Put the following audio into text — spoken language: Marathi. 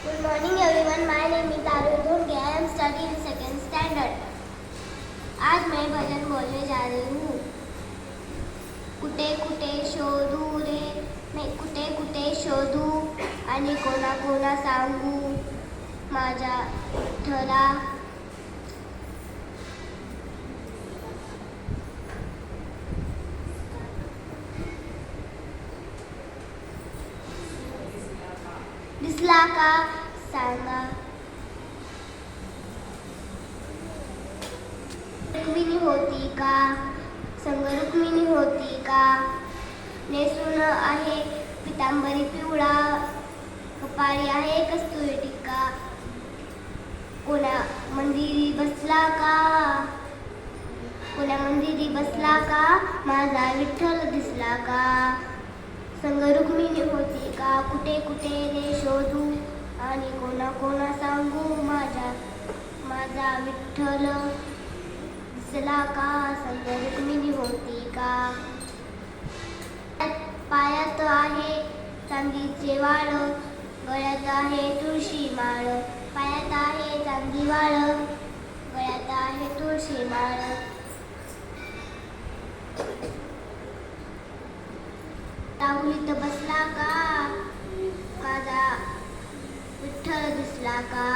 Good morning everyone. My name is Arul Dhunge. I am studying in second standard. आज मैं भजन बोलने जा रही हूँ. कुठे कुठे शोधू रे, मैं कुठे कुठे शोधू आणि कोणा कोणा सांगू माझ्या विठ्ठला. दिसला का सांगा. रुक्मिणी होती का, संग रुक्मिणी होती का. नेसून आहे पितांबरी पिवळा, कपाळी आहे कस्तुरी टिक्का. कोणा मंदिरी बसला का, कोणा मंदिरी बसला का, माझा विठ्ठल दिसला का. संग रुक्मिणी होती का, कुठे कुठे रे शोधू आणि कोणा कोणा सांगू माझा विठ्ठल दिसला का. संग रुक्मिणी होती का. पायात आहे चांदीचे वाळ, गळ्यात आहे तुळशी माळ. पायात आहे चांदी वाळ, गळ्यात आहे तुळशी माळ. राहुलीत बसला का, माझा विठ्ठल दिसला का.